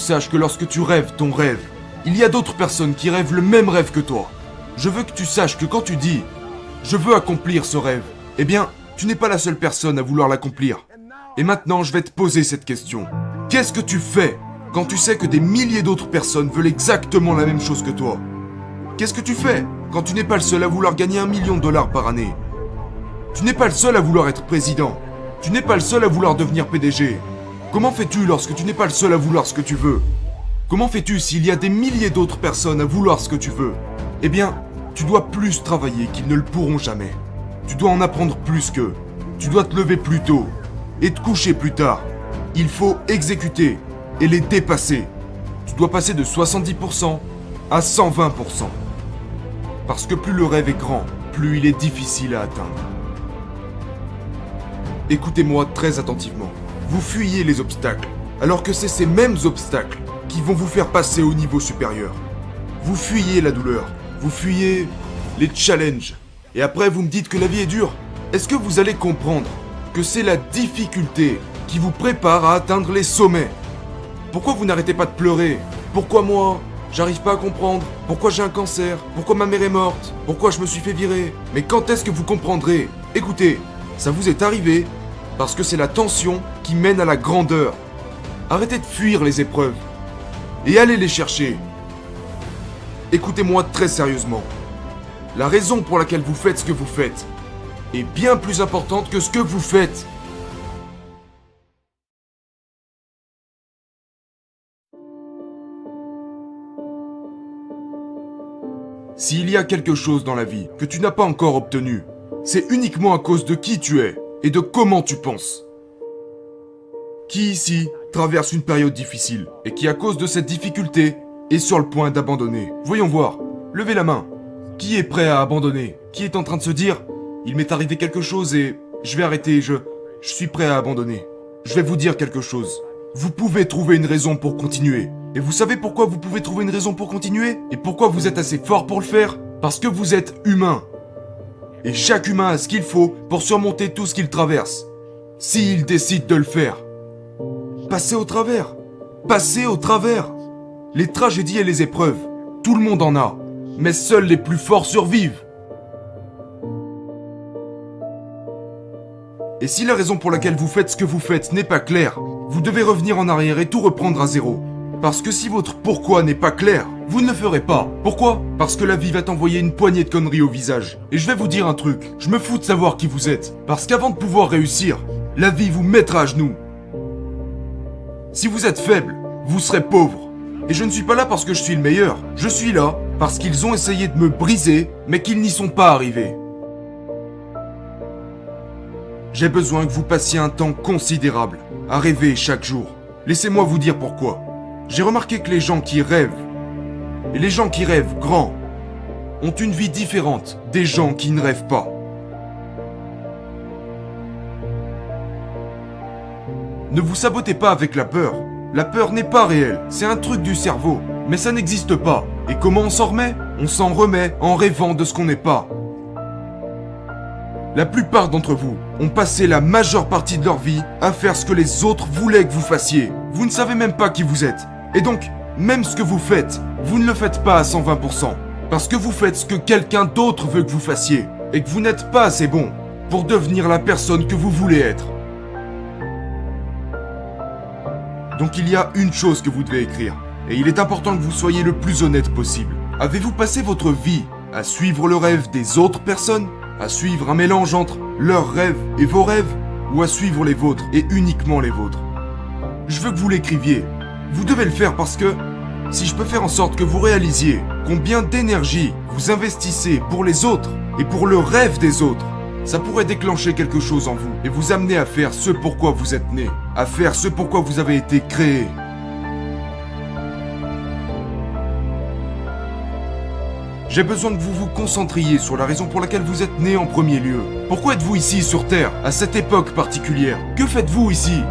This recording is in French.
saches que lorsque tu rêves ton rêve, il y a d'autres personnes qui rêvent le même rêve que toi. Je veux que tu saches que quand tu dis « Je veux accomplir ce rêve », eh bien, tu n'es pas la seule personne à vouloir l'accomplir. Et maintenant, je vais te poser cette question. Qu'est-ce que tu fais quand tu sais que des milliers d'autres personnes veulent exactement la même chose que toi? Qu'est-ce que tu fais quand tu n'es pas le seul à vouloir gagner $1 million par année? Tu n'es pas le seul à vouloir être président. Tu n'es pas le seul à vouloir devenir PDG. Comment fais-tu lorsque tu n'es pas le seul à vouloir ce que tu veux? Comment fais-tu s'il y a des milliers d'autres personnes à vouloir ce que tu veux? Eh bien, tu dois plus travailler qu'ils ne le pourront jamais. Tu dois en apprendre plus qu'eux. Tu dois te lever plus tôt et te coucher plus tard. Il faut exécuter et les dépasser. Tu dois passer de 70% à 120%. Parce que plus le rêve est grand, plus il est difficile à atteindre. Écoutez-moi très attentivement. Vous fuyez les obstacles, alors que c'est ces mêmes obstacles qui vont vous faire passer au niveau supérieur. Vous fuyez la douleur, vous fuyez les challenges. Et après vous me dites que la vie est dure. Est-ce que vous allez comprendre que c'est la difficulté qui vous prépare à atteindre les sommets? Pourquoi vous n'arrêtez pas de pleurer? Pourquoi moi? J'arrive pas à comprendre. Pourquoi j'ai un cancer? Pourquoi ma mère est morte? Pourquoi je me suis fait virer? Mais quand est-ce que vous comprendrez? Écoutez, ça vous est arrivé parce que c'est la tension qui mène à la grandeur. Arrêtez de fuir les épreuves et allez les chercher. Écoutez-moi très sérieusement. La raison pour laquelle vous faites ce que vous faites est bien plus importante que ce que vous faites. S'il y a quelque chose dans la vie que tu n'as pas encore obtenu, c'est uniquement à cause de qui tu es et de comment tu penses. Qui ici traverse une période difficile et qui, à cause de cette difficulté, est sur le point d'abandonner? Voyons voir. Levez la main. Qui est prêt à abandonner? Qui est en train de se dire « Il m'est arrivé quelque chose et je vais arrêter, je suis prêt à abandonner ». Je vais vous dire quelque chose. Vous pouvez trouver une raison pour continuer. Et vous savez pourquoi vous pouvez trouver une raison pour continuer? Et pourquoi vous êtes assez fort pour le faire? Parce que vous êtes humain. Et chaque humain a ce qu'il faut pour surmonter tout ce qu'il traverse. S'il décide de le faire. Passez au travers. Passez au travers. Les tragédies et les épreuves, tout le monde en a. Mais seuls les plus forts survivent. Et si la raison pour laquelle vous faites ce que vous faites n'est pas claire, vous devez revenir en arrière et tout reprendre à zéro. Parce que si votre pourquoi n'est pas clair, vous ne le ferez pas. Pourquoi? Parce que la vie va t'envoyer une poignée de conneries au visage. Et je vais vous dire un truc, je me fous de savoir qui vous êtes. Parce qu'avant de pouvoir réussir, la vie vous mettra à genoux. Si vous êtes faible, vous serez pauvre. Et je ne suis pas là parce que je suis le meilleur. Je suis là parce qu'ils ont essayé de me briser, mais qu'ils n'y sont pas arrivés. J'ai besoin que vous passiez un temps considérable à rêver chaque jour. Laissez-moi vous dire pourquoi. J'ai remarqué que les gens qui rêvent, et les gens qui rêvent grand, ont une vie différente des gens qui ne rêvent pas. Ne vous sabotez pas avec la peur. La peur n'est pas réelle, c'est un truc du cerveau. Mais ça n'existe pas. Et comment on s'en remet? On s'en remet en rêvant de ce qu'on n'est pas. La plupart d'entre vous ont passé la majeure partie de leur vie à faire ce que les autres voulaient que vous fassiez. Vous ne savez même pas qui vous êtes. Et donc, même ce que vous faites, vous ne le faites pas à 120%. Parce que vous faites ce que quelqu'un d'autre veut que vous fassiez. Et que vous n'êtes pas assez bon pour devenir la personne que vous voulez être. Donc il y a une chose que vous devez écrire. Et il est important que vous soyez le plus honnête possible. Avez-vous passé votre vie à suivre le rêve des autres personnes? À suivre un mélange entre leurs rêves et vos rêves? Ou à suivre les vôtres et uniquement les vôtres? Je veux que vous l'écriviez. Vous devez le faire parce que si je peux faire en sorte que vous réalisiez combien d'énergie vous investissez pour les autres et pour le rêve des autres, ça pourrait déclencher quelque chose en vous et vous amener à faire ce pourquoi vous êtes né, à faire ce pourquoi vous avez été créé. J'ai besoin que vous vous concentriez sur la raison pour laquelle vous êtes né en premier lieu. Pourquoi êtes-vous ici sur Terre, à cette époque particulière? Que faites-vous ici?